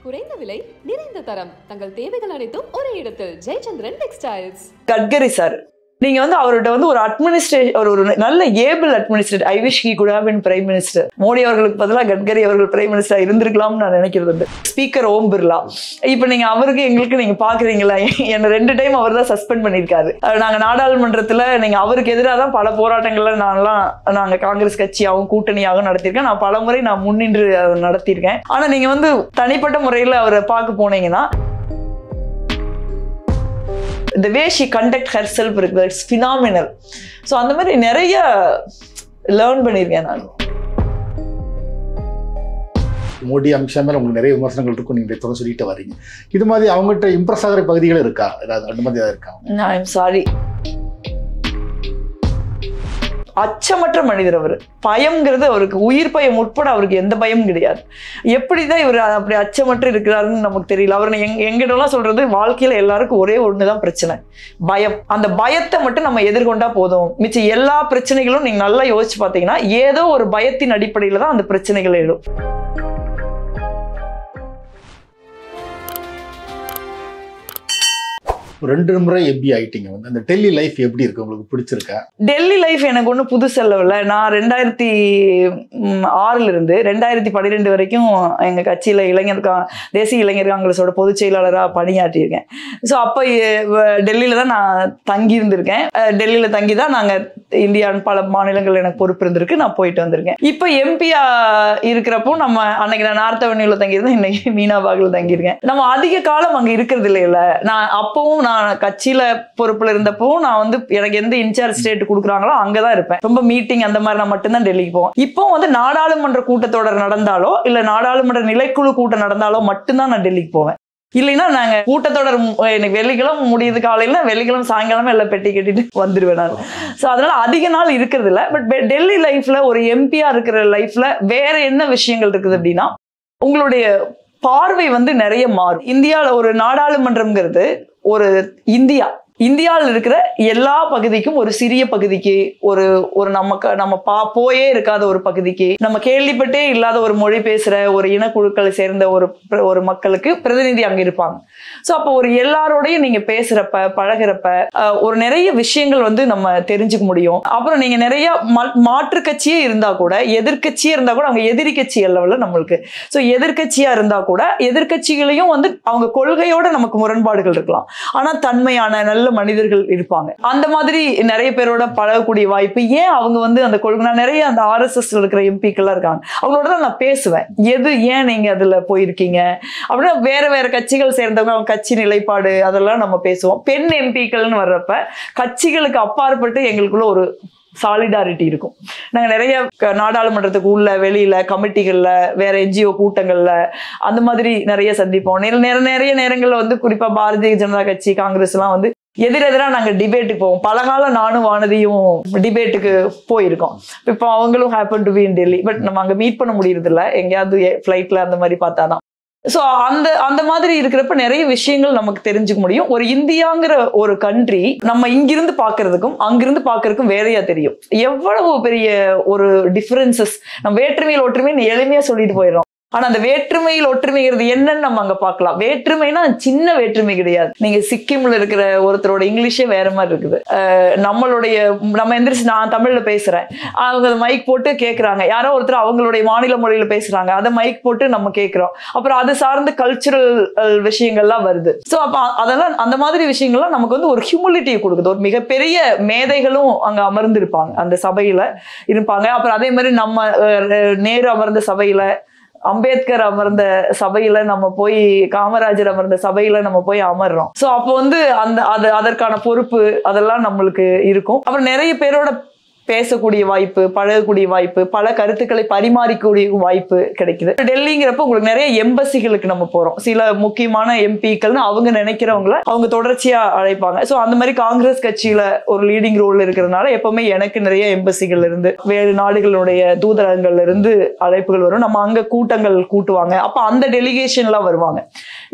குறைந்த விலை நிறைந்த தரம் தங்கள் தேவைகள் அனைத்தும் ஒரே இடத்தில் ஜெயச்சந்திரன் டெக்ஸ்டைல்ஸ். கட்கரி சார், நீங்க அவர்கிட்ட ஒரு அட்மினிஸ்ட்ரேஷன் ஒரு நல்ல able administrator, I wish he could have been prime minister. Modi அவர்களுக்கு பதிலாக கட்கரி அவர்கள் பிரைம் மினிஸ்டர் இருந்திருக்கலாம்னு நான் நினைக்கிறது உண்டு. ஸ்பீக்கர் ஓம் பிர்லா, இப்ப நீங்க அவருக்கு எங்களுக்கு நீங்க பாக்குறீங்களா, என்ன 2 டைம் அவர் தான் சஸ்பெண்ட் பண்ணிருக்காரு. நாங்க நாடாளுமன்றத்துல நீங்க அவருக்கு எதிராக தான் பல போராட்டங்கள்ல நாங்க காங்கிரஸ் கட்சியாகவும் கூட்டணியாகவும் நடத்திருக்கேன். நான் பல முறை நான் முன்னின்று நடத்தியிருக்கேன். ஆனா நீங்க தனிப்பட்ட முறையில அவரை பார்க்க போனீங்கன்னா the way she conduct herself is phenomenal. So அந்த மாதிரி நிறைய லேர்ன் பண்ணியிருக்கேன் நான். மோடி அமித்ஷா மேல உங்களுக்கு நிறைய விமர்சனங்கள் இருக்கும், நீங்க தொடர்ந்து சொல்லிட்டு வரீங்க. இது மாதிரி அவங்ககிட்ட இம்ப்ரெஸ் ஆகிற பகுதிகள் இருக்கா? ஏதாவது அந்த மாதிரி இருக்கா? ஐ எம் சாரி, அச்சமற்ற மனிதர் அவர். பயம்ங்கிறது அவருக்கு உயிர் பயம் உட்பட அவருக்கு எந்த பயமும் கிடையாது. எப்படிதான் இவர் அப்படி அச்சமற்று இருக்கிறாருன்னு நமக்கு தெரியல. அவர் எங்கிட்டலாம் சொல்றது, வாழ்க்கையில எல்லாருக்கும் ஒரே ஒண்ணுதான் பிரச்சனை, பயம். அந்த பயத்தை மட்டும் நம்ம எதிர்கொண்டா போதும். மிச்சம் எல்லா பிரச்சனைகளும் நீங்க நல்லா யோசிச்சு பார்த்தீங்கன்னா ஏதோ ஒரு பயத்தின் அடிப்படையில தான் அந்த பிரச்சனைகள் எழும். 2 முறை எம்பி ஆயிட்டீங்க. அந்த டெல்லி லைஃப் எப்படி இருக்கு, உங்களுக்கு பிடிச்சிருக்கா? டெல்லி லைஃப் எனக்கு ஒன்றும் புதுசு இல்ல. நான் 2006 இருந்து 2012 வரைக்கும் எங்க கட்சியில தேசிய இளைஞர் காங்கிரஸோட பொதுச் செயலாளராக பணியாற்றியிருக்கேன். ஸோ அப்போ டெல்லியில தான் நான் தங்கி இருந்திருக்கேன். டெல்லியில தங்கி தான் நாங்க இந்தியாவின் பல மாநிலங்கள் எனக்கு பொறுப்பு இருந்திருக்கு, நான் போயிட்டு வந்திருக்கேன். இப்போ எம்பியா இருக்கிறப்போ நம்ம அன்னைக்கு நான் நார்த் அவென்யூல தங்கியிருந்தேன், இன்னைக்கு மீனாபாக்ல தங்கியிருக்கேன். நம்ம அதிக காலம் அங்க இருக்கிறது இல்லையில. நான் அப்பவும் நான் கட்சியில பொறுப்புல இருந்தப்போ நான் எனக்கு எந்த இன்சார்ஜ் ஸ்டேட் கொடுக்குறாங்களோ அங்கதான் இருப்பேன். ரொம்ப மீட்டிங் அந்த மாதிரி நான் மட்டும்தான் டெல்லிக்கு போவேன். இப்போ நாடாளுமன்ற கூட்டத்தொடர் நடந்தாலோ இல்ல நாடாளுமன்ற நிலைக்குழு கூட்டம் நடந்தாலோ மட்டும்தான் நான் டெல்லிக்கு போவேன். இல்லைன்னா நாங்க கூட்டத்தொடர் எனக்கு வெள்ளிக்கிழமை முடியுது காலையில, வெள்ளிக்கிழமை சாயங்காலமே எல்லாம் பெட்டி கட்டிட்டு வந்துடுவேன் நான். ஸோ அதனால அதிக நாள் இருக்கிறது இல்லை. பட் டெல்லி லைஃப்ல ஒரு எம்பியா இருக்கிற லைஃப்ல வேற என்ன விஷயங்கள் இருக்குது அப்படின்னா, உங்களுடைய பார்வை நிறைய மாறும். இந்தியாவில் ஒரு நாடாளுமன்றம்ங்கிறது ஒரு இந்தியாவில் இருக்கிற எல்லா பகுதிக்கும், ஒரு சிறிய பகுதிக்கு, ஒரு நம்ம போயே இருக்காத ஒரு பகுதிக்கு, நம்ம கேள்விப்பட்டே இல்லாத ஒரு மொழி பேசுற ஒரு இனக்குழுக்களை சேர்ந்த ஒரு மக்களுக்கு பிரதிநிதி அங்க இருப்பாங்க. ஸோ அப்போ ஒரு எல்லாரோடையும் நீங்க பேசுறப்ப பழகிறப்ப ஒரு நிறைய விஷயங்கள் நம்ம தெரிஞ்சுக்க முடியும். அப்புறம் நீங்க நிறைய மாற்று கட்சியே இருந்தா கூட, எதிர்கட்சியே இருந்தா கூட, அவங்க எதிரி கட்சி அல்லவல்ல நம்மளுக்கு. ஸோ எதிர்கட்சியா இருந்தா கூட எதிர்கட்சிகளையும் அவங்க கொள்கையோட நமக்கு முரண்பாடுகள் இருக்கலாம், ஆனா தன்மையான நல்ல மனிதர்கள் இருப்பாங்க. அந்த மாதிரி நிறைய பேரோட பழகக்கூடிய வாய்ப்பு. ஏன் அவங்க அந்த கொள்கை, நான் நிறைய அந்த RSS இருக்கிற எம்பிக்கெல்லாம் இருக்காங்க, அவங்களோட தான் நான் பேசுவேன். ஏன் நீங்க அதுல போயிருக்கீங்க அப்படின்னா, வேற கட்சிகள் சேர்ந்தவங்க, அவங்க கட்சி நிலைப்பாடு அதெல்லாம் நம்ம பேசுவோம். பெண் எம்பிக்கள்னு வர்றப்ப கட்சிகளுக்கு அப்பாற்பட்டு எங்களுக்குள்ள ஒரு சாலிடாரிட்டி இருக்கும். நாங்கள் நிறைய நாடாளுமன்றத்துக்கு உள்ள வெளியில கமிட்டிகள்ல வேற NGO கூட்டங்கள்ல அந்த மாதிரி நிறைய சந்திப்போம். நிறைய நேரங்கள்ல குறிப்பா பாரதிய ஜனதா கட்சி காங்கிரஸ் எல்லாம் எதிரெதிரா நாங்க டிபேட்டுக்கு போவோம். பலகாலம் நானும் வானதியும் டிபேட்டுக்கு போயிருக்கோம். இப்போ அவங்களும் happen to be in Delhi. But நம்ம அங்க மீட் பண்ண முடியறது இல்லை, எங்கேயாவது ஃபிளைட்ல அந்த மாதிரி பார்த்தாதான். ஸோ அந்த மாதிரி இருக்கிறப்ப நிறைய விஷயங்கள் நமக்கு தெரிஞ்சுக்க முடியும். ஒரு இந்தியாங்கிற ஒரு கண்ட்ரி நம்ம இங்கிருந்து பாக்குறதுக்கும் அங்கிருந்து பாக்குறதுக்கும் வேறையா தெரியும். எவ்வளவு பெரிய ஒரு டிஃபரன்சஸ். நம்ம வேற்றுமையில் ஒற்றுமைன்னு எளிமையா சொல்லிட்டு போயிடும். ஆனா அந்த வேற்றுமையில் ஒற்றுமைங்கிறது என்னன்னு நம்ம அங்க பார்க்கலாம். வேற்றுமைனா சின்ன வேற்றுமை கிடையாது. நீங்க சிக்கிம்ல இருக்கிற ஒருத்தரோட இங்கிலீஷே வேற மாதிரி இருக்குது. நம்ம எந்திரிச்சு நான் தமிழ்ல பேசுறேன், அவங்க மைக் போட்டு கேட்கறாங்க. யாரோ ஒருத்தர் அவங்களுடைய மாநில மொழியில பேசுறாங்க, அதை மைக் போட்டு நம்ம கேட்கிறோம். அப்புறம் அது சார்ந்த கல்ச்சுரல் விஷயங்கள்லாம் வருது. ஸோ அப்ப அதெல்லாம் அந்த மாதிரி விஷயங்கள்லாம் நமக்கு ஒரு ஹியூமிலிட்டியை கொடுக்குது. ஒரு மிகப்பெரிய மேதைகளும் அங்க அமர்ந்து இருப்பாங்க, அந்த சபையில இருப்பாங்க. அப்புறம் அதே மாதிரி நம்ம நேரு அமர்ந்த சபையில, அம்பேத்கர் அமர்ந்த சபையில நம்ம போய், காமராஜர் அமர்ந்த சபையில நம்ம போய் அமர்றோம். சோ அப்போ அதற்கான பொறுப்பு அதெல்லாம் நம்மளுக்கு இருக்கும். அப்புறம் நிறைய பேரோட பேசக்கூடிய வாய்ப்பு, பழகக்கூடிய வாய்ப்பு, பல கருத்துக்களை பரிமாறிக்கூடிய வாய்ப்பு கிடைக்குது. டெல்லிங்கிறப்ப உங்களுக்கு நிறைய எம்பசிகளுக்கு நம்ம போறோம். சில முக்கியமான எம்பிக்கள்னு அவங்க நினைக்கிறவங்கள அவங்க தொடர்ச்சியா அழைப்பாங்க. ஸோ அந்த மாதிரி காங்கிரஸ் கட்சியில ஒரு லீடிங் ரோல் இருக்கிறதுனால எப்பவுமே எனக்கு நிறைய எம்பசிகள் இருந்து, வேறு நாடுகளுடைய தூதரகங்கள்ல இருந்து அழைப்புகள் வரும். நம்ம அங்க கூட்டங்கள் கூட்டுவாங்க. அப்ப அந்த டெலிகேஷன்லாம் வருவாங்க.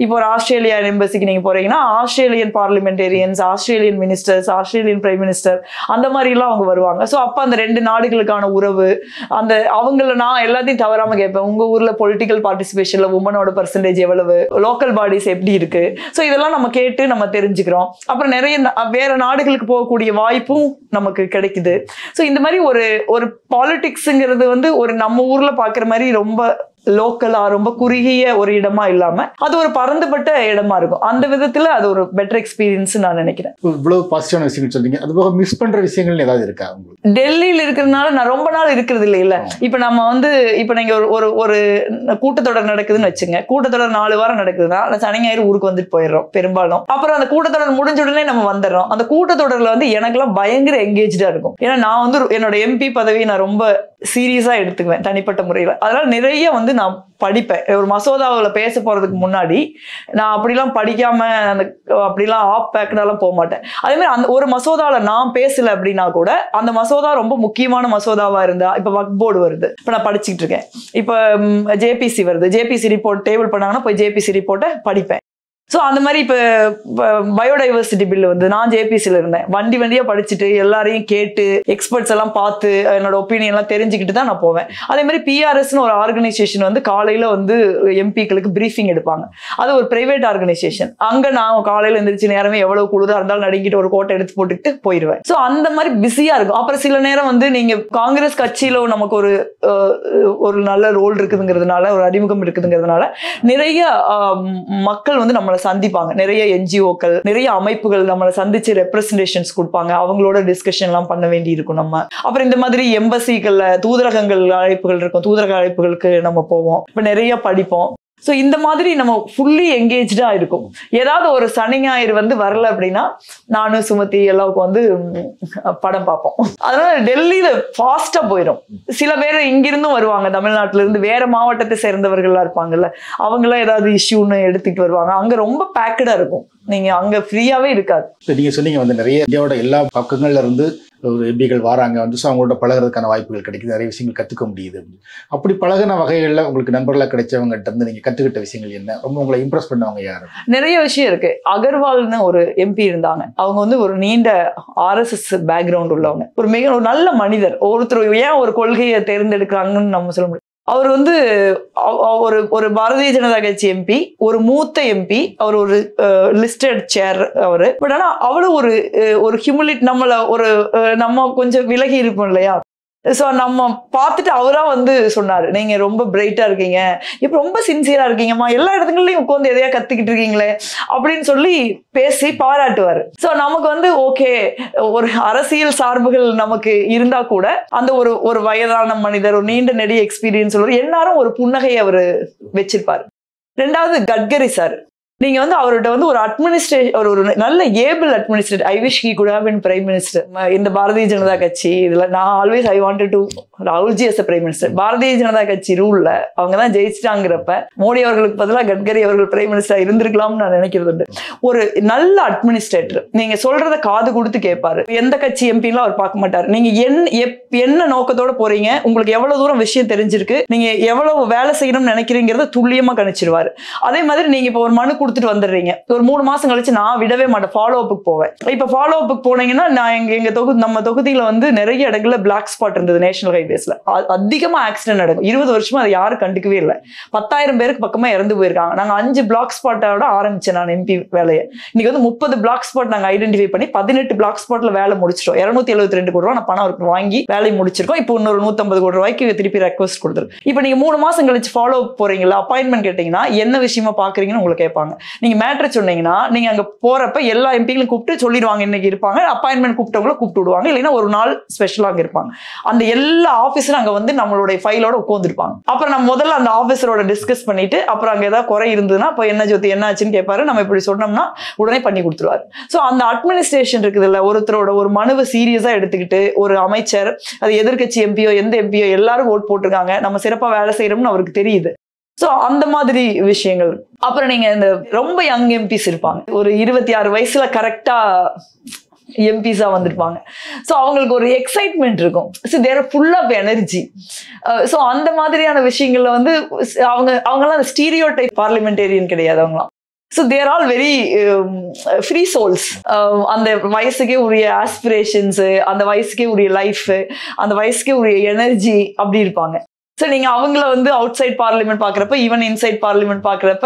இப்போ ஒரு ஆஸ்திரேலியா எம்பசிக்கு நீங்க போறீங்கன்னா Australian parliamentarians, Australian ministers, Australian prime minister அந்த மாதிரி எல்லாம் அவங்க வருவாங்க. ஸோ அப்ப அந்த 2 நாடுகளுக்கான உறவு, அந்த அவங்கள நான் எல்லாத்தையும் தவறாம கேட்பேன். உங்க ஊர்ல பொலிட்டிக்கல் பார்ட்டிசிபேஷன்ல உமனோட பெர்சன்டேஜ் எவ்வளவு, லோக்கல் பாடிஸ் எப்படி இருக்கு, ஸோ இதெல்லாம் நம்ம கேட்டு நம்ம தெரிஞ்சுக்கிறோம். அப்புறம் நிறைய வேற நாடுகளுக்கு போகக்கூடிய வாய்ப்பும் நமக்கு கிடைக்குது. ஸோ இந்த மாதிரி ஒரு பாலிடிக்ஸ்ங்கிறது வந்து ஒரு நம்ம ஊர்ல பாக்குற மாதிரி ரொம்ப லோக்கலா ரொம்ப குறுகிய ஒரு இடமா இல்லாம அது ஒரு பறந்துபட்ட இடமா இருக்கும். அந்த விதத்துல அது ஒரு பெட்டர் எக்ஸ்பீரியன்ஸ் நான் நினைக்கிறேன். இவ்வளவு பாசிட்டிவான விஷயங்கள் சொன்னீங்க. அது போக மிஸ் பண்ற விஷயங்கள் ஏதாவது இருக்கா உங்களுக்கு? டெல்லியில இருக்கிறதுனால நான் ரொம்ப நாள் இருக்கிறது இல்ல. இப்ப நம்ம வந்து இப்ப நீங்க ஒரு கூட்டத்தொடர் நடக்குதுன்னு வச்சுங்க. கூட்டத்தொடர் 4 வாரம் நடக்குதுன்னா சனி ஞாயிறு ஊருக்கு வந்துட்டு போயிடுறோம் பெரும்பாலும். அப்புறம் அந்த கூட்டத்தொடர் முடிஞ்ச உடனே நம்ம வந்துடுறோம். அந்த கூட்டத்தொடர்ல வந்து எனக்கெல்லாம் பயங்கர எங்கேஜா இருக்கும். ஏன்னா நான் வந்து என்னோட எம்பி பதவியை நான் ரொம்ப சீரியஸா எடுத்துக்குவேன் தனிப்பட்ட முறையில. அதனால நிறைய வந்து நான் படிப்பேன். ஒரு மசோதாவில் பேச போறதுக்கு முன்னாடி நான் அப்படிலாம் படிக்காம அப்படிலாம் ஆஃப் பேக்கடாலாம் போக மாட்டேன். அதே மாதிரி அந்த ஒரு மசோதாவில் நான் பேசல அப்படின்னா கூட அந்த மசோதா ரொம்ப முக்கியமான மசோதாவா இருந்தா, இப்ப வக்ஃப் போர்டு வருது, இப்ப நான் படிச்சுட்டு இருக்கேன். இப்ப ஜேபிசி வருது, ஜேபிசி ரிப்போர்ட் டேபிள் பண்ணாங்கன்னா போய் ஜேபிசி ரிப்போர்ட்டை படிப்பேன். ஸோ அந்த மாதிரி இப்போ பயோடைவர்சிட்டி பில் வந்து நான் ஜேபிசியில் இருந்தேன். வண்டியாக படிச்சுட்டு எல்லாரையும் கேட்டு எக்ஸ்பர்ட்ஸ் எல்லாம் பார்த்து என்னோட ஒப்பீனியன்லாம் தெரிஞ்சுக்கிட்டு தான் நான் போவேன். அதே மாதிரி பிஆர்எஸ்னு ஒரு ஆர்கனைசேஷன் வந்து காலையில் வந்து எம்பிக்களுக்கு ப்ரீஃபிங் எடுப்பாங்க. அது ஒரு பிரைவேட் ஆர்கனைசேஷன். அங்கே நான் காலையில் எழுந்திரிச்சு நேரமே எவ்வளோ குழுதாக இருந்தாலும் நடுங்கிட்டு ஒரு கோட்டை எடுத்து போட்டுக்கிட்டு போயிடுவேன். ஸோ அந்த மாதிரி பிஸியாக இருக்கும். அப்புறம் சில நேரம் வந்து நீங்கள் காங்கிரஸ் கட்சியில் நமக்கு ஒரு நல்ல ரோல் இருக்குதுங்கிறதுனால, ஒரு அறிமுகம் இருக்குதுங்கிறதுனால நிறைய மக்கள் வந்து நம்மளை சந்திப்பாங்க. நிறைய என்ஜிஓக்கள், நிறைய அமைப்புகள் நம்மளை சந்திச்சு ரெப்ரசன்டேஷன்ஸ் கொடுப்பாங்க. அவங்களோட டிஸ்கஷன் எல்லாம் பண்ண வேண்டி இருக்கும் நம்ம. அப்புறம் இந்த மாதிரி எம்பசிகள்ல தூதரகங்கள் அழைப்புகள் இருக்கும். தூதரக அழைப்புகளுக்கு நம்ம போவோம். இப்ப நிறைய படிப்போம். ஸோ இந்த மாதிரி நம்ம ஃபுல்லி என்கேஜா இருக்கும். ஏதாவது ஒரு சனி ஞாயிறு வந்து வரல அப்படின்னா நானும் சுமதி எல்லாருக்கும் வந்து படம் பார்ப்போம். அதனால டெல்லியில ஃபாஸ்டா போயிடும். சில பேர் இங்கிருந்தும் வருவாங்க, தமிழ்நாட்டில இருந்து வேற மாவட்டத்தை சேர்ந்தவர்கள்லாம் இருப்பாங்கல்ல, அவங்களாம் ஏதாவது இஷ்யூன்னு எடுத்துட்டு வருவாங்க. அங்க ரொம்ப பேக்கடா இருக்கும். நீங்க அங்க ஃப்ரீயாவே இருக்காது. நீங்க சொன்னீங்க வந்து நிறைய இந்தியாவோட எல்லா பக்கங்கள்ல இருந்து ஒரு எம்பிகள் வராங்க வந்து, ஸோ அவங்களோட பழகிறதுக்கான வாய்ப்புகள் கிடைக்குது, நிறைய விஷயங்கள் கற்றுக்க முடியுது. அப்படி பழகின வகைகளில் உங்களுக்கு நண்பர்களாக கிடைச்சவங்ககிட்ட இருந்து நீங்கள் கற்றுக்கிட்ட விஷயங்கள் என்ன? ரொம்ப உங்களை இம்ப்ரெஸ் பண்ணவங்க யாரு? நிறைய விஷயம் இருக்கு. அகர்வால்னு ஒரு எம்பி இருந்தாங்க. அவங்க வந்து ஒரு நீண்ட RSS பேக்ரவுண்ட் உள்ளவங்க, ஒரு மிக ஒரு நல்ல மனிதர். ஒருத்தர் ஏன் ஒரு கொள்கையை தேர்ந்தெடுக்கிறாங்கன்னு நம்ம சொல்ல முடியும். அவர் வந்து ஒரு பாரதிய ஜனதா கட்சி எம்பி, ஒரு மூத்த எம்பி, அவர் ஒரு லிஸ்டட் சேர் அவரு. பட் ஆனா அவ்வளவு ஒரு ஹியூமிலிட், நம்ம கொஞ்சம் விலகி இருப்போம் இல்லையா. ஸோ நம்ம பார்த்துட்டு அவரா வந்து சொன்னாரு, நீங்க ரொம்ப பிரைட்டா இருக்கீங்க, இப்ப ரொம்ப சின்சியரா இருக்கீங்கம்மா, எல்லா இடத்துலயும் உட்காந்து எதையா கத்துக்கிட்டு இருக்கீங்களே அப்படின்னு சொல்லி பேசி பாராட்டுவாரு. ஸோ நமக்கு வந்து ஓகே, ஒரு அரசியல் சார்புகள் நமக்கு இருந்தா கூட அந்த ஒரு வயதான மனிதர், ஒரு நீண்ட நெடிய எக்ஸ்பீரியன்ஸ் உள்ளவர், எல்லாரும் ஒரு புன்னகையை அவரு வச்சிருப்பாரு. 2வது கட்கரி சார். நீங்க வந்து அவர்கிட்ட வந்து ஒரு அட்மினிஸ்ட்ரேஷன், ஒரு நல்ல able administrator. I wish he could have been prime minister. இந்த பாரதிய ஜனதா கட்சி இதுல நான் always I wanted to Rahulji as a prime minister. Bharatiya Janata கட்சி ரூல்ல அவங்க தான் ஜெயிச்சிட்டாங்கிறப்ப மோடி அவர்களுக்கு பதிலாக கட்கரி அவர்கள் பிரைம் மினிஸ்டர் இருந்திருக்கலாம்னு நான் நினைக்கிறது உண்டு. ஒரு நல்ல அட்மினிஸ்ட்ரேட்டர். நீங்க சொல்றத காது கொடுத்து கேட்பாரு. எந்த கட்சி எம்பிலாம் அவர் பார்க்க மாட்டாரு. நீங்க என்ன நோக்கத்தோட போறீங்க, உங்களுக்கு எவ்வளவு தூரம் விஷயம் தெரிஞ்சிருக்கு, நீங்க எவ்வளவு வேலை செய்யணும்னு நினைக்கிறீங்கிறத துல்லியமா கணிச்சிருவாரு. அதே மாதிரி நீங்க இப்ப ஒரு மனு கொடுத்துட்டு வந்துடுறீங்க, ஒரு 3 மாசம் கழிச்சு நான் விடவே மாட்டேன், ஃபாலோ அப்புக்கு போவேன். இப்ப ஃபாலோ அப்புக்கு போனீங்கன்னா நான் நம்ம தொகுதியில வந்து நிறைய இடங்கள்ல பிளாக் ஸ்பாட் இருந்தது. நேஷனல் ஹைவேஸ்ல அதிகமா ஆக்சிடென்ட் நடக்கும். 20 வருஷமா அதை யாரும் கண்டுக்கவே இல்லை. 10,000 பேருக்கு பக்கமா இறந்து போயிருக்காங்க. நாங்க 5 பிளாக் ஸ்பாட்டோட ஆரம்பிச்சேன் நான் எம்பி வேலையை. இன்னைக்கு வந்து 30 பிளாக் ஸ்பாட் நாங்க ஐடென்டிஃபை பண்ணி 18 பிளாக் ஸ்பாட்ல வேலை முடிச்சிட்டோம். 272 கோடி ரூபாய் நான் பணம் அவருக்கு வாங்கி வேலையை முடிச்சிருக்கோம். இப்போ இன்னொரு 150 கோடி ரூபாய்க்கு திருப்பி ரெக்வஸ்ட் கொடுத்துருக்கு. இப்போ நீங்க 3 மாசம் கழிச்சு ஃபாலோ போறீங்களா, அப்பாயின்மெண்ட் கேட்டீங்கன்னா என்ன விஷயமா பாக்குறீங்கன்னு உங்களுக்கு கேட்பாங்க. நீங்க மேட்டர் சொன்னீங்கன்னா நீங்க அங்க போறப்ப எல்லா எம்பிகளும் கூப்பிட்டு சொல்லிடுவாங்க இன்னைக்கு இருப்பாங்க. அப்பாயின்மெண்ட் கூப்பிட்டவங்கள கூப்பிட்டு விடுவாங்க, இல்லைன்னா ஒரு நாள் ஸ்பெஷலா அங்க இருப்பாங்க. அந்த எல்லா ஆபீஸரும் அங்க வந்து நம்மளுடைய ஃபைலோட உட்காந்துருப்பாங்க. அப்புறம் நம்ம முதல்ல அந்த ஆபீசரோட டிஸ்கஸ் பண்ணிட்டு அப்புறம் அங்க ஏதாவது குறை இருந்ததுன்னா இப்போ என்ன ஜோதி என்ன ஆச்சுன்னு கேட்பாரு. நம்ம இப்படி சொன்னோம்னா உடனே பண்ணி கொடுத்துருவாரு. ஸோ அந்த அட்மினிஸ்ட்ரேஷன் இருக்குது இல்ல, ஒருத்தரோட ஒரு மனுவை சீரியஸா எடுத்துக்கிட்டு ஒரு அமைச்சர், அது எதிர்கட்சி எம்பியோ எந்த எம்பியோ எல்லாரும் ஓட் போட்டிருக்காங்க, நம்ம சிறப்பா வேலை செய்யறோம்னு அவருக்கு தெரியுது. ஸோ அந்த மாதிரி விஷயங்கள். அப்புறம் நீங்க இந்த ரொம்ப யங் எம்பிஸ் இருப்பாங்க, ஒரு 26 வயசுல கரெக்டா எம்பிஸா வந்திருப்பாங்க. ஸோ அவங்களுக்கு ஒரு எக்ஸைட்மெண்ட் இருக்கும். So they're full of energy. So அந்த மாதிரியான விஷயங்கள்ல வந்து அவங்கெல்லாம் ஸ்டீரியோ டைப் பார்லிமெண்டேரியன் கிடையாது. அவங்களாம் ஸோ தேர் ஆல் வெரி ஃப்ரீ சோல்ஸ். அந்த வயசுக்கே உரிய ஆஸ்பிரேஷன்ஸு, அந்த வயசுக்கே உரிய லைஃப், அந்த வயசுக்கே உரிய எனர்ஜி அப்படி இருப்பாங்க. ஸோ நீங்க அவங்கள வந்து அவுட் சைட் பார்லிமெண்ட் பாக்குறப்ப, ஈவன் இன்சைட் பார்லிமெண்ட் பாக்குறப்ப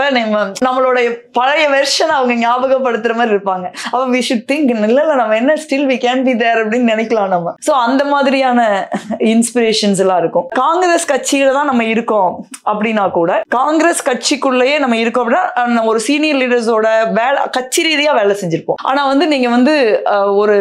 நம்மளோட பழைய வெர்ஷன் அவங்க ஞாபகப்படுத்துற மாதிரி இருப்பாங்க. அப்ப வி ஷுட் திங்க், இல்ல நம்ம என்ன still we can be there அப்படின்னு நினைக்கலாம் நம்ம. ஸோ அந்த மாதிரியான இன்ஸ்பிரேஷன்ஸ் எல்லாம் இருக்கும். காங்கிரஸ் கட்சியில தான் நம்ம இருக்கோம் அப்படின்னா கூட, காங்கிரஸ் கட்சிக்குள்ளேயே நம்ம இருக்கோம் அப்படின்னா ஒரு சீனியர் லீடர்ஸோட வேலை கட்சி ரீதியா வேலை செஞ்சிருப்போம். ஆனா வந்து நீங்க வந்து ஒரு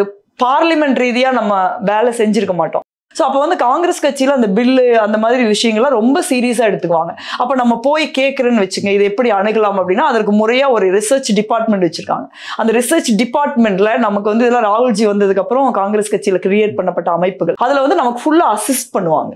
பார்லிமெண்ட் ரீதியா நம்ம வேலை செஞ்சிருக்க மாட்டோம். ஸோ அப்போ வந்து காங்கிரஸ் கட்சியில் அந்த பில்லு அந்த மாதிரி விஷயங்கள்லாம் ரொம்ப சீரியஸாக எடுத்துக்குவாங்க. அப்போ நம்ம போய் கேட்குறேன்னு வச்சுங்க, இது எப்படி அணுகலாம் அப்படின்னா, அதற்கு முறையாக ஒரு ரிசர்ச் டிபார்ட்மெண்ட் வச்சிருக்காங்க. அந்த ரிசர்ச் டிபார்ட்மெண்ட்ல நமக்கு வந்து இதெல்லாம் ராகுல்ஜி வந்ததுக்கப்புறம் காங்கிரஸ் கட்சியில் கிரியேட் பண்ணப்பட்ட அமைப்புகள், அதில் வந்து நமக்கு ஃபுல்லாக அசிஸ்ட் பண்ணுவாங்க.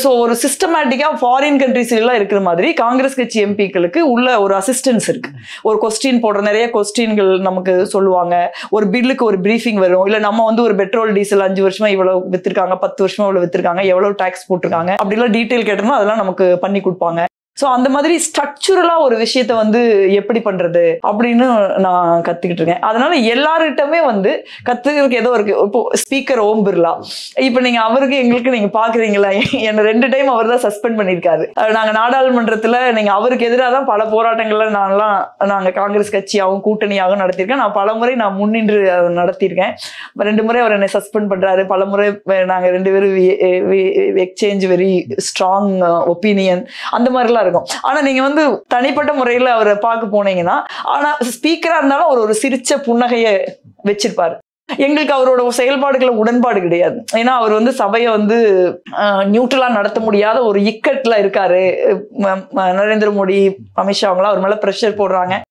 ஸோ ஒரு சிஸ்டமேட்டிக்காக ஃபாரின் கண்ட்ரீஸ்லாம் இருக்கிற மாதிரி காங்கிரஸ் கட்சி எம்பிக்களுக்கு உள்ள ஒரு அசிஸ்டன்ஸ் இருக்கு. ஒரு கொஸ்டின் போடுற நிறைய கொஸ்டின்கள் நமக்கு சொல்லுவாங்க. ஒரு பில்லுக்கு ஒரு பிரீஃபிங் வரும். இல்லை நம்ம வந்து ஒரு பெட்ரோல் டீசல் 5 வருஷமா இவ்வளவு வித்திருக்காங்க, 10 வருஷமா எவ்வளவு வித்திருக்காங்க, எவ்வளவு டாக்ஸ் போட்டிருக்காங்க, அப்படிலாம் டீடைல் கேட்டோம்னா அதெல்லாம் நமக்கு பண்ணி கொடுப்பாங்க. ஸோ அந்த மாதிரி ஸ்ட்ரக்சரலா ஒரு விஷயத்த வந்து எப்படி பண்றது அப்படின்னு நான் கத்துக்கிட்டு இருக்கேன். அதனால எல்லார்கிட்டமே வந்து கத்துக்கிறதுக்கு ஏதோ இருக்கு. இப்போ ஸ்பீக்கர் ஓம் பிர்லா, இப்போ நீங்க அவருக்கு எங்களுக்கு நீங்க பாக்குறீங்களா, என்ன 2 டைம் அவர் தான் சஸ்பெண்ட் பண்ணியிருக்காரு. நாங்க நாடாளுமன்றத்துல நீங்க அவருக்கு எதிராக தான் பல போராட்டங்கள்ல நாங்க காங்கிரஸ் கட்சியாகவும் கூட்டணியாகவும் நடத்தியிருக்கேன். நான் பல முறை நான் முன்னின்று நடத்தியிருக்கேன். 2 முறை அவர் என்னை சஸ்பெண்ட் பண்றாரு. பல முறை நாங்க 2 பேரும் எக்ஸ்சேஞ்ச் வெரி ஸ்ட்ராங் ஒப்பீனியன் அந்த மாதிரிலாம். ஆனா நீங்க வந்து தனிப்பட்ட முறையில அவரை பார்க்க போனீங்கன்னா, ஆனா ஸ்பீக்கரா இருந்தாலும் ஒரு சிரிச்ச புன்னகைய வச்சிருப்பாரு. எங்களுக்கு அவரோட செயல்பாடுகளை உடன்பாடு கிடையாது. ஏன்னா அவர் வந்து சபையை வந்து நியூட்ரலா நடத்த முடியாத ஒரு இக்கட்ல இருக்காரு. நரேந்திர மோடி, அமித்ஷா அவங்களாம் அவர் மேல பிரஷர் போடுறாங்க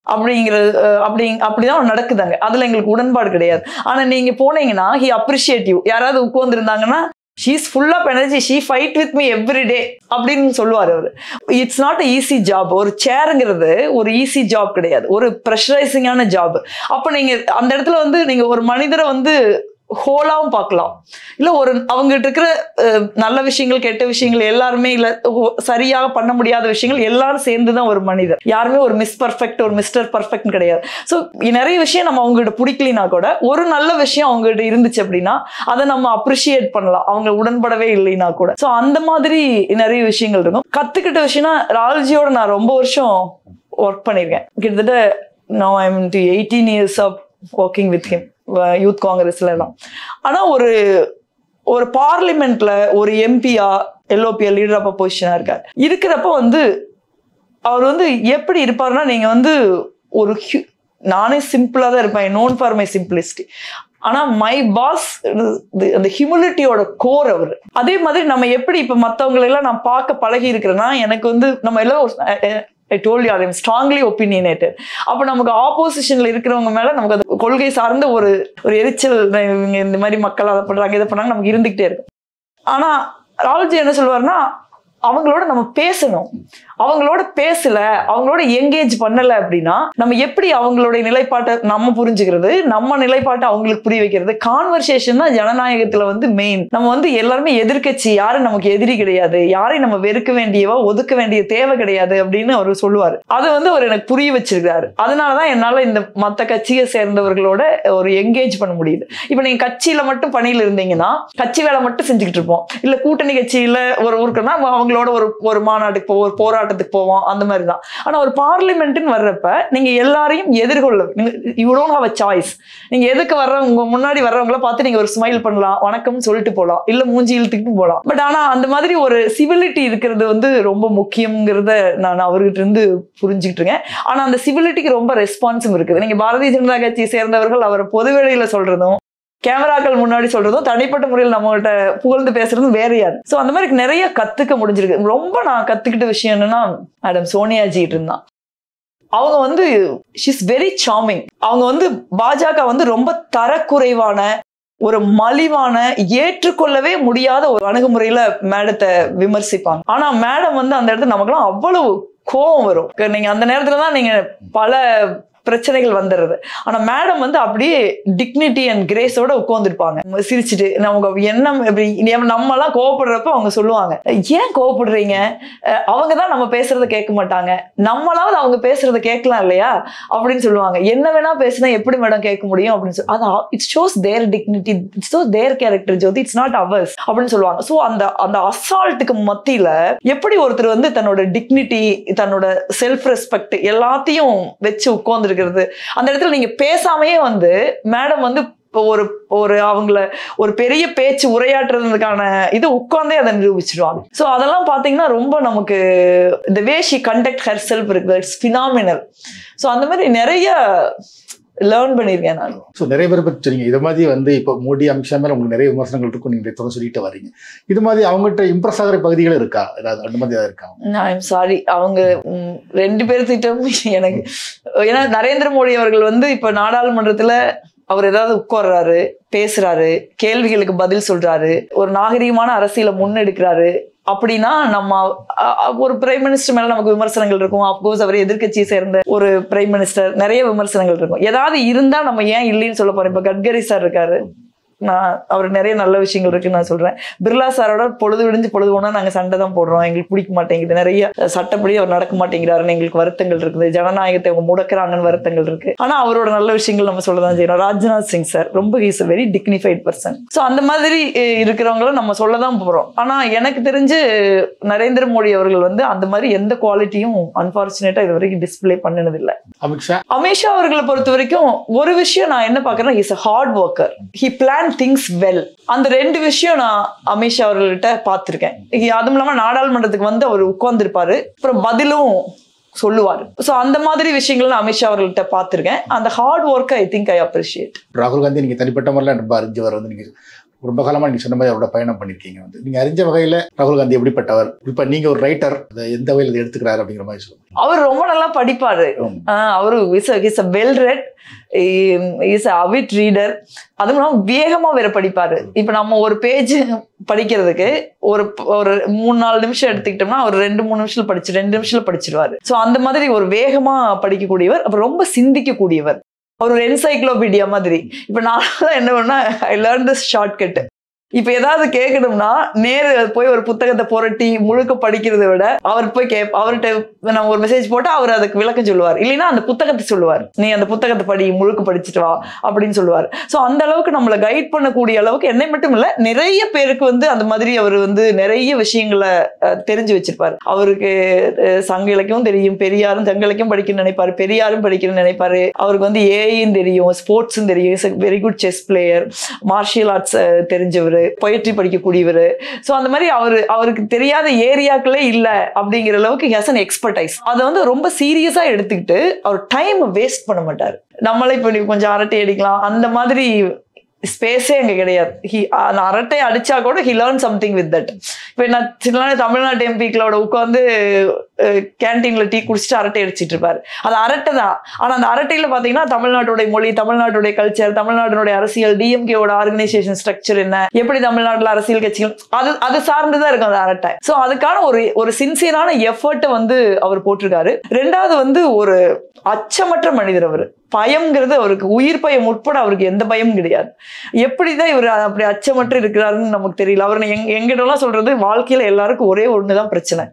அப்படிங்கிறது அப்படிதான் நடக்குதாங்க. அதுல எங்களுக்கு உடன்பாடு கிடையாது. ஆனா நீங்க போனீங்கன்னா ஹி அப்ரிஷியேட் யூ. யாராவது உட்கார்ந்து இருந்தாங்கன்னா, she is full of energy, she fight with me every day அப்படின்னு சொல்லுவார் அவரு. It's not a easy job. ஒரு சேருங்கிறது ஒரு ஈஸி ஜாப் கிடையாது, ஒரு ப்ரெஷரைசிங்கான ஜாப். அப்ப நீங்க அந்த இடத்துல வந்து நீங்க ஒரு மனிதரை வந்து ஹோலாவும் பார்க்கலாம். இல்ல ஒரு அவங்ககிட்ட இருக்கிற நல்ல விஷயங்கள், கெட்ட விஷயங்கள் எல்லாருமே, இல்ல சரியாக பண்ண முடியாத விஷயங்கள் எல்லாரும் சேர்ந்துதான் ஒரு மனிதர். யாருமே ஒரு மிஸ் பர்ஃபெக்ட், ஒரு மிஸ்டர் பர்ஃபெக்ட் கிடையாது. ஸோ நிறைய விஷயம் நம்ம அவங்ககிட்ட பிடிக்கலினா கூட ஒரு நல்ல விஷயம் அவங்ககிட்ட இருந்துச்சு அப்படின்னா அதை நம்ம அப்ரிஷியேட் பண்ணலாம், அவங்க உடன்படவே இல்லைன்னா கூட. ஸோ அந்த மாதிரி நிறைய விஷயங்கள் இருக்கும். கத்துக்கிட்ட விஷயம்னா, ராகுல்ஜியோட நான் ரொம்ப வருஷம் ஒர்க் பண்ணியிருக்கேன். கிட்டத்தட்ட now I'm into 18 years of working with him, youth காங்கிரஸ்ல தான். ஆனா ஒரு பார்லிமெண்ட்ல ஒரு எம்பியா, எல்ஓபியா, லீடர் ஆஃப் அப்போசிஷனா இருக்கார். இருக்கிறப்ப வந்து அவர் வந்து எப்படி இருப்பாருன்னா, நீங்க வந்து நானே சிம்பிளா தான் இருப்பேன், நோன் ஃபார் மை சிம்பிளிசிட்டி. ஆனா மை பாஸ் அந்த ஹியூமிலிட்டியோட கோர் அவர். அதே மாதிரி நம்ம எப்படி இப்ப மற்றவங்களை எல்லாம் நான் பார்க்க பழகி இருக்கிறேன்னா, எனக்கு வந்து நம்ம எல்லாம் I told you I'm strongly opinionated. அப்ப நமக்கு ஆப்போசிஷன்ல இருக்கிறவங்க மேல நமக்கு அது கொள்கை சார்ந்த ஒரு எரிச்சல், இந்த மாதிரி மக்கள் அதை பண்றாங்க இதை பண்ணாங்க நமக்கு இருந்துகிட்டே இருக்கும். ஆனா ராகுல்ஜி என்ன சொல்லுவாருன்னா, அவங்களோட நம்ம பேசணும். அவங்களோட பேசல, அவங்களோட எங்கேஜ் பண்ணல அப்படின்னா நம்ம எப்படி அவங்களுடைய நிலைப்பாட்டை நம்ம புரிஞ்சுக்கிறது, நம்ம நிலைப்பாட்டை அவங்களுக்கு புரிய வைக்கிறது? கான்வர்சேஷன் தான் ஜனநாயகத்துல வந்து மெயின். நம்ம வந்து எல்லாருமே எதிர்கட்சி, யாரும் நமக்கு எதிரி கிடையாது, யாரையும் நம்ம வெறுக்க வேண்டியவா ஒதுக்க வேண்டிய தேவை கிடையாது அப்படின்னு அவர் சொல்லுவாரு. அதை வந்து அவர் எனக்கு புரிய வச்சிருக்காரு. அதனாலதான் என்னால இந்த மற்ற கட்சியை சேர்ந்தவர்களோட ஒரு எங்கேஜ் பண்ண முடியுது. இப்ப நீங்க கட்சியில மட்டும் பணியில இருந்தீங்கன்னா கட்சி வேலை மட்டும் செஞ்சுக்கிட்டு இருப்போம். இல்ல கூட்டணி கட்சியில ஒரு ஊருக்குன்னா அவங்களோட ஒரு மாநாட்டுக்கு போவோம், ஒரு போராட்டத்துக்கு போவோம், அந்த மாதிரிதான். ஆனா ஒரு பார்லிமெண்ட்னு வர்றப்ப நீங்க எல்லாரையும் எதிர்கொள்ள, you don't have a choice. நீங்க எதுக்கு வர்றவங்க, முன்னாடி வர்றவங்கள பார்த்து நீங்க ஒரு ஸ்மைல் பண்ணலாம், வணக்கம் சொல்லிட்டு போகலாம், இல்ல மூஞ்சி இழுத்துக்கிட்டு போகலாம். பட் ஆனா அந்த மாதிரி ஒரு சிவிலிட்டி இருக்கிறது வந்து ரொம்ப முக்கியங்கிறத நான் அவர்கிட்ட இருந்து புரிஞ்சுக்கிட்டு இருக்கேன். ஆனா அந்த சிவிலிட்டிக்கு ரொம்ப ரெஸ்பான்ஸும் இருக்குது. நீங்க பாரதிய ஜனதா கட்சியை சேர்ந்தவர்கள் அவரை பொதுவெளியில சொல்றதும், கேமராக்கள் முன்னாடி சொல்றதும், தனிப்பட்ட முறையில் நம்மகிட்ட புகழ்ந்து பேசுறதும் வேறையாது. ஸோ அந்த மாதிரி நிறைய கத்துக்க முடிஞ்சிருக்கு. ரொம்ப நான் கத்துக்கிட்ட விஷயம் என்னன்னா, மேடம் சோனியாஜி இருந்தான். அவங்க வந்து ஷீஸ் வெரி சார்மிங். அவங்க வந்து பாஜக வந்து ரொம்ப தரக்குறைவான, ஒரு மலிவான, ஏற்றுக்கொள்ளவே முடியாத ஒரு அணுகுமுறையில மேடத்தை விமர்சிப்பாங்க. ஆனா மேடம் வந்து அந்த இடத்துல நமக்குலாம் அவ்வளவு கோபம் வரும். நீங்க அந்த நேரத்துலதான் நீங்க பல பிரச்சனைகள் வந்துடுறது. ஆனா மேடம் வந்து அப்படியே டிக்னிட்டி அண்ட் கிரேஸோட உட்காந்துருப்பாங்க சிரிச்சுட்டு. நமக்கு என்ன நம்ம எல்லாம் கோவப்படுறப்ப அவங்க சொல்லுவாங்க, ஏன் கோவப்படுறீங்க, அவங்கதான் நம்ம பேசுறத கேட்க மாட்டாங்க, நம்மளாவது அவங்க பேசுறத கேட்கலாம் இல்லையா அப்படின்னு சொல்லுவாங்க. என்ன வேணா பேசினா எப்படி மேடம் கேட்க முடியும் அப்படின்னு சொல்லி, அது it shows their dignity, it shows their character Jothi, it's not ours அப்படின்னு சொல்லுவாங்க. ஸோ அந்த அசால்ட்டுக்கு மத்தியில எப்படி ஒருத்தர் வந்து தன்னோட டிக்னிட்டி, தன்னோட செல்ஃப் ரெஸ்பெக்ட் எல்லாத்தையும் வச்சு உட்கார்ந்துருக்கிறது. அந்த இடத்துல நீங்க பேசாமையே வந்து மேடம் வந்து ஒரு அவங்கள ஒரு பெரிய பேச்சு உரையாற்றுறதுக்கான இது உட்கார்ந்தே அதை நிரூபிச்சிடுவாங்க. ஸோ அதெல்லாம் பார்த்தீங்கன்னா ரொம்ப நமக்கு the way she conduct herself இருக்கு, இட்ஸ் phenomenal. ஸோ அந்த மாதிரி நிறைய லேர்ன் பண்ணியிருக்கேன் நான். ஸோ நிறைய பேர் பற்றி சொன்னீங்க. இது மாதிரி வந்து இப்போ மோடி அமித்ஷா மேலே உங்களுக்கு நிறைய விமர்சனங்கள் இருக்கும், நீங்கள் தொடர்ந்து சொல்லிட்டு வரீங்க. இது மாதிரி அவங்ககிட்ட இம்ப்ரெஸ் ஆகிற பகுதிகள் இருக்கா, ஏதாவது அந்த மாதிரி ஏதாவது இருக்கா? ஐம் சாரி, அவங்க 2 பேர்த்திட்டும் எனக்கு, ஏன்னா நரேந்திர மோடி அவர்கள் வந்து இப்போ நாடாளுமன்றத்தில் அவர் ஏதாவது உட்கார்றாரு, பேசுறாரு, கேள்விகளுக்கு பதில் சொல்றாரு, ஒரு நாகரீகமான அரசியலை முன்னெடுக்கிறாரு அப்படின்னா நம்ம ஒரு பிரைம் மினிஸ்டர் மேல நமக்கு விமர்சனங்கள் இருக்கும். அப்கோர்ஸ் அவர் எதிர்கட்சியை சேர்ந்த ஒரு பிரைம் மினிஸ்டர், நிறைய விமர்சனங்கள் இருக்கும். ஏதாவது இருந்தா நம்ம ஏன் இல்லைன்னு சொல்ல போறோம். இப்ப கட்கரி சார் இருக்காரு, நான் அவர் நிறைய நல்ல விஷயங்கள் இருக்குன்னு நான் சொல்றேன். பிர்லா சாரோட பொழுது விடிஞ்சு பொழுது போனா நாங்க சண்டை தான் போடுறோம், எங்களுக்கு பிடிக்க மாட்டேங்குது, நிறைய சட்டப்படி அவர் நடக்க மாட்டேங்கிறாருன்னு எங்களுக்கு வருத்தங்கள் இருக்குது, ஜனநாயகத்தை அவங்க முடக்கிறாங்கன்னு வருத்தங்கள் இருக்கு. ஆனா அவரோட நல்ல விஷயங்கள் நம்ம சொல்லதான் செய்யறோம். ராஜ்நாத் சிங் சார் ரொம்ப is a very dignified person. So அந்த மாதிரி இருக்கிறவங்களும் நம்ம சொல்லதான் போறோம். ஆனா எனக்கு தெரிஞ்சு நரேந்திர மோடி அவர்கள் வந்து அந்த மாதிரி எந்த குவாலிட்டியும் அன்பார்ச்சுனேட்டா இது வரைக்கும் டிஸ்பிளே பண்ணினது இல்லை. அமித்ஷா அவர்களை பொறுத்த வரைக்கும் ஒரு விஷயம் நான் என்ன பாக்குறேன்னா, is a hard worker, he planned things well. அந்த 2 விஷயம் நான் அமித்ஷா அவர்கள்ட்ட பார்த்திருக்கேன். அதுவும் இல்லாம நாடாளுமன்றத்துக்கு வந்து அவர் உட்கார்ந்துருப்பாரு, அப்புறம் பதிலும் சொல்லுவாரு. ஸோ அந்த மாதிரி விஷயங்கள் நான் அமித்ஷா அவர்கள்ட்ட பார்த்திருக்கேன். அந்த ஹார்ட் ஒர்க்கை ஐ திங்க் ஐ அப்ரிஷியேட். ராகுல் காந்தி நீங்க தனிப்பட்ட முறையில் ரொம்ப அறிஞ்சவர் வந்து நீங்க ரொம்ப காலமா நீங்க சொன்ன மாதிரி அவரோட பயணம் பண்ணிருக்கீங்க. வந்து நீங்க அறிஞ்ச வகையில ராகுல் காந்தி எப்படிப்பட்டவர், இப்ப நீங்க ஒரு ரைட்டர், எந்த வகையில் அதை எடுத்துக்கிறாரு அப்படிங்கிற மாதிரி சொல்லுங்க. அவர் ரொம்ப நல்லா படிப்பாரு. அவரு is a well read, is a avid reader. அதுவும் இல்லாம வேகமா வேற படிப்பாரு. இப்ப நம்ம ஒரு பேஜ் படிக்கிறதுக்கு ஒரு 3-4 நிமிஷம் எடுத்துக்கிட்டோம்னா அவர் 2-3 நிமிஷத்துல 2 நிமிஷத்துல படிச்சிருவாரு. ஸோ அந்த மாதிரி ஒரு வேகமா படிக்கக்கூடியவர், அப்புறம் ரொம்ப சிந்திக்கக்கூடியவர். ஒரு என்சைக்ளோபீடியா மாதிரி. இப்ப நான் என்ன பண்ணா, ஐ லேர்ன் திஸ் ஷார்ட்கட். இப்ப ஏதாவது கேட்கணும்னா நேரு போய் ஒரு புத்தகத்தை புரட்டி முழுக்க படிக்கிறதை விட அவர் போய் அவர்கிட்ட நம்ம ஒரு மெசேஜ் போட்டா அவர் அதுக்கு விளக்கம் சொல்லுவார், இல்லைன்னா அந்த புத்தகத்தை சொல்லுவார், நீ அந்த புத்தகத்தை படி, முழுக்க படிச்சுட்டு வா அப்படின்னு சொல்லுவார். ஸோ அந்த அளவுக்கு நம்மளை கைட் பண்ணக்கூடிய அளவுக்கு, என்னை மட்டும் இல்ல நிறைய பேருக்கு வந்து அந்த மாதிரி அவர் வந்து நிறைய விஷயங்களை தெரிஞ்சு வச்சிருப்பாரு. அவருக்கு சங்க இலக்கியம் தெரியும், பெரியாரும் சங்க இலக்கியம் படிக்கணும்னு நினைப்பாரு, பெரியாரும் படிக்கணும்னு நினைப்பாரு. அவருக்கு வந்து ஏஐயும் தெரியும், ஸ்போர்ட்ஸும் தெரியும், very good chess player, martial arts தெரிஞ்சவர், பொயட்ரி படிக்கக்கூடியவர். ஸோ அந்த மாதிரி அவருக்கு தெரியாத ஏரியாக்களே இல்லை அப்படிங்கிற அளவுக்கு ஹஸ் அன் எக்ஸ்பர்டைஸ். அதை வந்து ரொம்ப சீரியஸா எடுத்துக்கிட்டு அவர் டைம் வேஸ்ட் பண்ண மாட்டார். நம்மளே இப்போ கொஞ்சம் அரட்டை அடிக்கலாம், அந்த மாதிரி ஸ்பேஸே அங்கே கிடையாது. அரட்டை அடிச்சா கூட he learn something with that. இப்போ நான் சில நாள் தமிழ்நாட்டு எம்பிக்களோட உட்காந்து கேன்டீன்ல டீ குடிச்சிட்டு அரட்டை அடிச்சிட்டு இருப்பாரு. அது அரட்டை தான். ஆனா அந்த அரட்டையில பாத்தீங்கன்னா தமிழ்நாட்டுடைய மொழி, தமிழ்நாட்டுடைய கல்ச்சர், தமிழ்நாட்டினுடைய அரசியல், டிஎம்கேவோட ஆர்கனைசேஷன் ஸ்ட்ரக்சர் என்ன, எப்படி தமிழ்நாட்டுல அரசியல் கட்சிகள், அது சார்ந்துதான் இருக்கும் அந்த அரட்டை. ஸோ அதுக்கான ஒரு சின்சியரான எஃபர்ட்டை வந்து அவர் போட்டிருக்காரு. 2வது வந்து ஒரு அச்சமற்ற மனிதர். அவர் பயம்ங்கிறது அவருக்கு, உயிர் பயம் உட்பட அவருக்கு எந்த பயமும் கிடையாது. எப்படிதான் இவர் அப்படி அச்சமற்று இருக்கிறாருன்னு நமக்கு தெரியல. அவர் எங்கிட்டலாம் சொல்றது, வாழ்க்கையில எல்லாருக்கும் ஒரே ஒண்ணுதான் பிரச்சனை,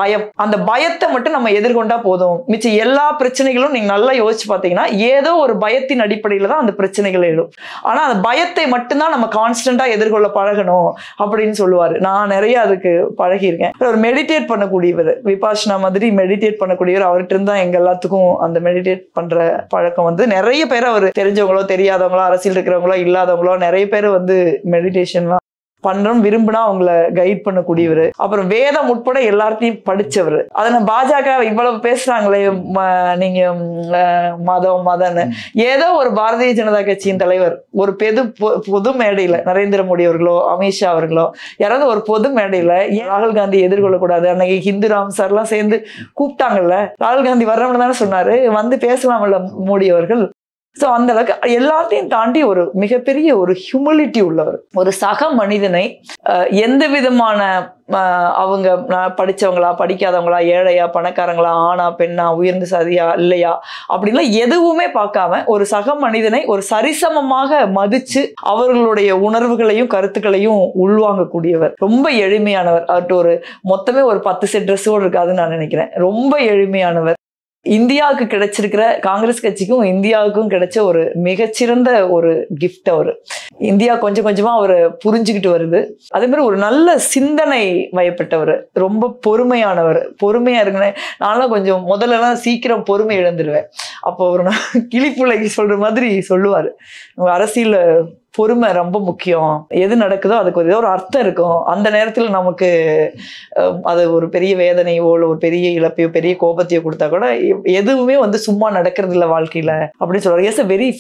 பயம். அந்த பயத்தை மட்டும் நம்ம எதிர்கொண்டா போதும், மிச்சம் எல்லா பிரச்சனைகளும் நீங்க நல்லா யோசிச்சு பாத்தீங்கன்னா ஏதோ ஒரு பயத்தின் அடிப்படையில தான் அந்த பிரச்சனைகள் எழும். ஆனா அந்த பயத்தை மட்டும்தான் நம்ம கான்ஸ்டன்டா எதிர்கொள்ள பழகணும் அப்படின்னு சொல்லுவாரு. நான் நிறைய அதுக்கு பழகி இருக்கேன். ஒரு மெடிடேட் பண்ணக்கூடியவர், விபாஷனா மாதிரி மெடிடேட் பண்ணக்கூடியவர். அவர்கிட்ட இருந்தா எங்க எல்லாத்துக்கும் அந்த மெடிடேட் பண்ற பழக்கம் வந்து நிறைய பேர், அவர் தெரிஞ்சவங்களோ தெரியாதவங்களோ, அரசியல் இருக்கிறவங்களோ இல்லாதவங்களோ நிறைய பேர் வந்து மெடிடேஷன்லாம் பண்றோம் விரும்பினா அவங்கள கைட் பண்ணக்கூடியவர். அப்புறம் வேதம் உட்பட எல்லாத்தையும் படிச்சவர். அதை பாஜக இவ்வளவு பேசுறாங்களே, நீங்க மதம்னு, ஏதோ ஒரு பாரதிய ஜனதா கட்சியின் தலைவர் ஒரு பொது மேடையில நரேந்திர மோடி அவர்களோ அமித்ஷா அவர்களோ யாராவது ஒரு பொது மேடையில ராகுல் காந்தி எதிர்கொள்ளக்கூடாது, அன்னைக்கு ஹிந்து ராம் சார் எல்லாம் சேர்ந்து கூப்பிட்டாங்கல்ல, ராகுல் காந்தி வர்றவங்க தானே சொன்னாரு, வந்து பேசலாம்ல மோடி அவர்கள், ஸோ அந்த அளவுக்கு எல்லாத்தையும் தாண்டி ஒரு மிகப்பெரிய ஒரு ஹியூமிலிட்டி உள்ளவர், ஒரு சக மனிதனை எந்த விதமான அவங்க படிச்சவங்களா படிக்காதவங்களா ஏழையா பணக்காரங்களா ஆணா பெண்ணா உயர்ந்த சாதியா இல்லையா அப்படின்லாம் எதுவுமே பார்க்காம ஒரு சக மனிதனை ஒரு சரிசமமாக மதிச்சு அவர்களுடைய உணர்வுகளையும் கருத்துக்களையும் உள்வாங்கக்கூடியவர். ரொம்ப எளிமையானவர். அவர்கிட்ட ஒரு மொத்தமே ஒரு 10 செட் ட்ரெஸ்ஸோடு இருக்காதுன்னு நான் நினைக்கிறேன். ரொம்ப எளிமையானவர். இந்தியாவுக்கு கிடைச்சிருக்கிற காங்கிரஸ் கட்சிக்கும் இந்தியாவுக்கும் கிடைச்ச ஒரு மிகச்சிறந்த ஒரு கிஃப்ட். அவர் இந்தியா கொஞ்சம் கொஞ்சமா அவர் புரிஞ்சுக்கிட்டு வருது. அதே மாதிரி ஒரு நல்ல சிந்தனை வயப்பட்டவர், ரொம்ப பொறுமையானவர். பொறுமையா இருக்குன்னு நான்லாம் கொஞ்சம் முதல்லலாம் சீக்கிரம் பொறுமை இழந்துருவேன். அப்போ ஒரு கிளிப்புள்ளைக்கு சொல்ற மாதிரி சொல்லுவாரு, அரசியல் பொறுமை ரொம்ப முக்கியம், எது நடக்குதோ அதுக்கு ஏதோ ஒரு அர்த்தம் இருக்கும், அந்த நேரத்துல நமக்கு அது ஒரு பெரிய வேதனையோ இல்லை ஒரு பெரிய இழப்பையோ பெரிய கோபத்தையோ கொடுத்தா கூட எதுவுமே வந்து சும்மா நடக்கிறது இல்லை வாழ்க்கையில அப்படின்னு சொல்றாரு. Yes, very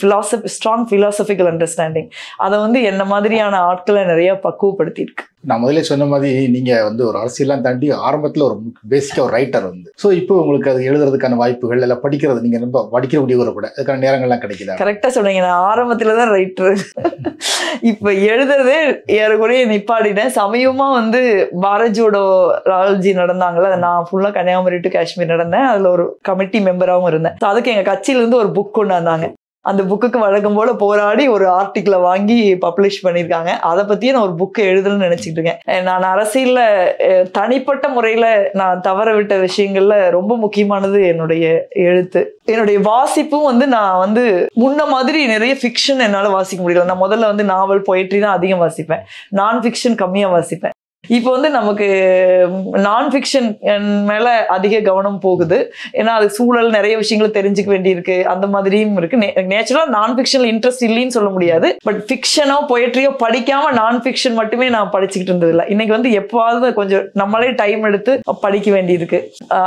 strong philosophical understanding. அதை வந்து என்ன மாதிரியான ஆட்களை நிறைய பக்குவப்படுத்தி இருக்கு. நான் முதல்ல சொன்ன மாதிரி நீங்க வந்து ஒரு அரசியலாம் தாண்டி ஆரம்பத்துல ஒரு பேசிக்கா ஒரு ரைட்டர் வந்து, ஸோ இப்போ உங்களுக்கு அது எழுதுறதுக்கான வாய்ப்புகள் இல்லை படிக்கிறது, நீங்க ரொம்ப படிக்கக்கூடிய ஒரு கூட அதுக்கான நேரங்கள்லாம் கிடைக்குதா? கரெக்டா சொன்னீங்க. நான் ஆரம்பத்துலதான் ரைட்டர், இப்ப எழுதுறதே ஏறக்குறைய நிப்பாடினேன். சமயமா வந்து பாரத் ஜோடோ ராகுல்ஜி நடந்தாங்கல்ல, நான் ஃபுல்லா கன்னியாகுமரி டு காஷ்மீர் நடந்தேன். அதுல ஒரு கமிட்டி மெம்பராகவும் இருந்தேன். அதுக்கு எங்க கட்சியில இருந்து ஒரு புக் கொண்டு வந்தாங்க. அந்த புக்குக்கு வழக்கம் போல போராடி ஒரு ஆர்டிக்கிளை வாங்கி பப்ளிஷ் பண்ணியிருக்காங்க. அதை பத்தியே நான் ஒரு புக்கை எழுதணும்னு நினைச்சிட்டு இருக்கேன். நான் அரசியல்ல தனிப்பட்ட முறையில நான் தவற விட்ட விஷயங்கள்ல ரொம்ப முக்கியமானது என்னுடைய எழுத்து. என்னுடைய வாசிப்பும் வந்து நான் வந்து முன்ன மாதிரி நிறைய ஃபிக்ஷன் என்னால வாசிக்க முடியல. நான் முதல்ல வந்து நாவல் பொயட்ரி தான் அதிகம் வாசிப்பேன், நான் ஃபிக்ஷன் கம்மியா வாசிப்பேன். இப்போ வந்து நமக்கு நான் ஃபிக்ஷன் மேல அதிக கவனம் போகுது. ஏன்னா அது சூழல் நிறைய விஷயங்கள் தெரிஞ்சுக்க வேண்டியிருக்கு, அந்த மாதிரியும் இருக்கு. நேச்சுரலா நான் ஃபிக்ஷன்ல இன்ட்ரெஸ்ட் இல்லைன்னு சொல்ல முடியாது. பட் ஃபிக்ஷனோ பொயட்ரியோ படிக்காம நான் ஃபிக்ஷன் மட்டுமே நான் படிச்சுக்கிட்டு இருந்தது இல்லை. இன்னைக்கு வந்து எப்போவாவது கொஞ்சம் நம்மளே டைம் எடுத்து படிக்க வேண்டியிருக்கு.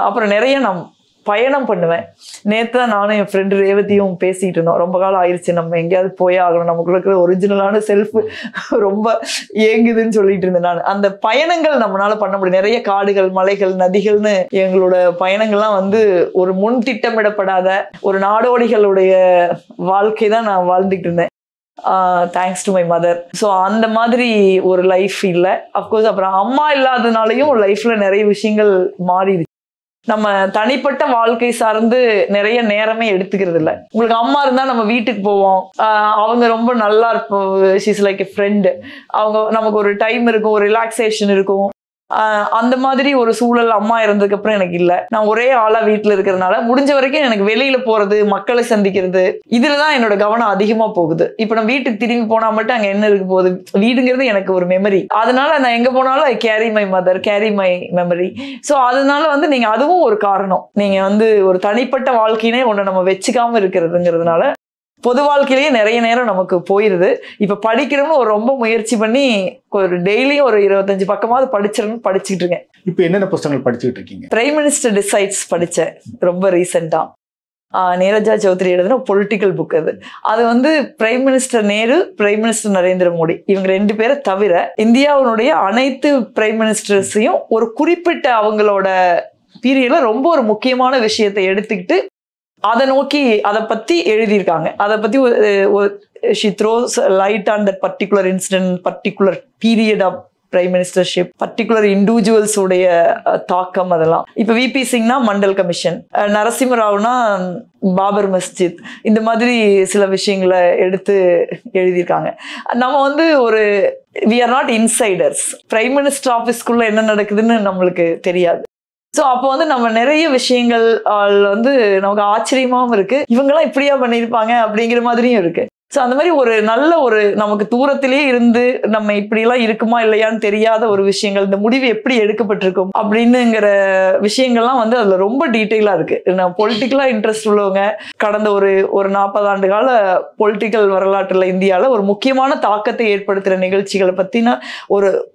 அப்புறம் நிறைய நான் பயணம் பண்ணுவேன். நேற்று தான் நானும் என் ஃப்ரெண்டு ரேவதியும் பேசிட்டு இருந்தோம். ரொம்ப காலம் ஆயிடுச்சு, நம்ம எங்கேயாவது போயே ஆகணும், நமக்குள்ள இருக்கிற ஒரிஜினலான செல்ஃப் ரொம்ப ஏங்குதுன்னு சொல்லிட்டு இருந்தேன் நான். அந்த பயணங்கள் நம்மளால பண்ண முடியும். நிறைய காடுகள் மலைகள் நதிகள்னு எங்களோட பயணங்கள்லாம் வந்து ஒரு முன் திட்டமிடப்படாத ஒரு நாடோடிகளுடைய வாழ்க்கை தான் நான் வாழ்ந்துட்டு இருந்தேன். Thanks to my mother. So அந்த மாதிரி ஒரு லைஃப் இல்லை. அஃப்கோர்ஸ் அப்புறம் அம்மா இல்லாதனாலையும் லைஃப்ல நிறைய விஷயங்கள் மாறிடுச்சு. நம்ம தனிப்பட்ட வாழ்க்கை சார்ந்து நிறைய நேரமே எடுத்துக்கிறது இல்லை. உங்களுக்கு அம்மா இருந்தா நம்ம வீட்டுக்கு போவோம், அவங்க ரொம்ப நல்லா இருப்போம், ஷீஸ் லைக் எ ஃப்ரெண்டு, அவங்க நமக்கு ஒரு டைம் இருக்கும், ஒரு ரிலாக்ஸேஷன் இருக்கும். அந்த மாதிரி ஒரு சூழல் அம்மா இருந்ததுக்கு அப்புறம் எனக்கு இல்லை. நான் ஒரே ஆளா வீட்டுல இருக்கிறதுனால முடிஞ்ச வரைக்கும் எனக்கு வெளியில போறது, மக்களை சந்திக்கிறது, இதுலதான் என்னோட கவனம் அதிகமா போகுது. இப்ப நான் வீட்டுக்கு திரும்பி போனா மட்டும் அங்க என்ன இருக்கு போகுது, வீடுங்கிறது எனக்கு ஒரு மெமரி. அதனால நான் எங்க போனாலும் ஐ carry my mother, carry my memory. So அதனால வந்து நீங்க அதுவும் ஒரு காரணம். நீங்க வந்து ஒரு தனிப்பட்ட வாழ்க்கையினே ஒண்ணு நம்ம வச்சுக்காம இருக்கிறதுங்கிறதுனால பொது வாழ்க்கையிலேயே நிறைய நேரம் நமக்கு போயிருது. இப்ப படிக்கிறோம்னு ஒரு ரொம்ப முயற்சி பண்ணி ஒரு டெய்லியும் ஒரு 25 பக்கமாவது படிச்சுட்டு இருக்கேன். இப்போ என்னென்ன புத்தகங்கள் படிச்சுட்டு இருக்கீங்க? பிரைம் மினிஸ்டர் டிசைட்ஸ் படிச்சேன் ரொம்ப ரீசெண்டா. நீரஜா சௌத்ரி எழுதின பொலிட்டிக்கல் புக். அது வந்து prime minister Nehru, prime minister Narendra Modi, இவங்க 2 பேரை தவிர இந்தியாவினுடைய அனைத்து பிரைம் மினிஸ்டர்ஸையும் ஒரு குறிப்பிட்ட அவங்களோட பீரியட்ல ரொம்ப ஒரு முக்கியமான விஷயத்தை எடுத்துக்கிட்டு அதை நோக்கி அதை பத்தி எழுதியிருக்காங்க. அதை பத்தி she throws light on that particular incident, particular period of prime ministership, particular individuals உடைய தாக்கம். அதெல்லாம் இப்ப விபி சிங்னா மண்டல் கமிஷன், நரசிம்மராவ்னா பாபர் மஸ்ஜித், இந்த மாதிரி சில விஷயங்களை எடுத்து எழுதியிருக்காங்க. நம்ம வந்து ஒரு we are not insiders. Prime minister ஆஃபீஸ்க்குள்ள என்ன நடக்குதுன்னு நம்மளுக்கு தெரியாது. ஸோ அப்போ வந்து நம்ம நிறைய விஷயங்கள் வந்து நமக்கு ஆச்சரியமாகவும் இருக்கு, இவங்கெல்லாம் இப்படியா பண்ணியிருப்பாங்க அப்படிங்கிற மாதிரியும் இருக்கு. ஸோ அந்த மாதிரி ஒரு நல்ல ஒரு நமக்கு தூரத்திலேயே இருந்து நம்ம இப்படிலாம் இருக்குமா இல்லையான்னு தெரியாத ஒரு விஷயங்கள், இந்த முடிவு எப்படி எடுக்கப்பட்டிருக்கும் அப்படின்னுங்கிற விஷயங்கள்லாம் வந்து அதுல ரொம்ப டீட்டெயிலா இருக்கு. நான் பொலிட்டிக்கலா இன்ட்ரெஸ்ட் உள்ளவங்க கடந்த ஒரு 40 ஆண்டு கால பொலிட்டிக்கல் வரலாற்றுல இந்தியாவில் ஒரு முக்கியமான தாக்கத்தை ஏற்படுத்துகிற நிகழ்ச்சிகளை பத்தின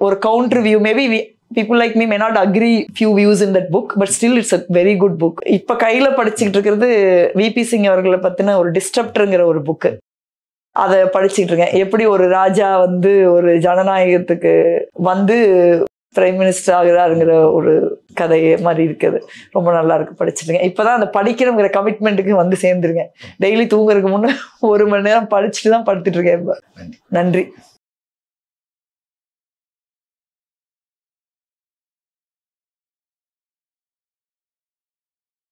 ஒரு counter view. Maybe people like me may not agree few views in that book, but still it's a very good book. இப்ப கையில படிச்சுக்கிட்டு இருக்கிறது விபி சிங் அவர்களை பத்தின ஒரு டிஸ்டர்ப்டர்ங்கிற ஒரு புக்கு. அதை படிச்சுக்கிட்டு இருக்கேன். எப்படி ஒரு ராஜா வந்து ஒரு ஜனநாயகத்துக்கு வந்து பிரைம் மினிஸ்டர் ஆகிறாருங்கிற ஒரு கதை மாதிரி இருக்குது. ரொம்ப நல்லா இருக்கு, படிச்சிருக்கேன். இப்போதான் அந்த படிக்கணுங்கிற கமிட்மெண்ட்டுக்கு வந்து சேர்ந்துருக்கேன். டெய்லி தூங்குறதுக்கு முன்னே 1 மணி நேரம் படிச்சுட்டு தான் படுத்துட்டு இருக்கேன். இப்போ நன்றி.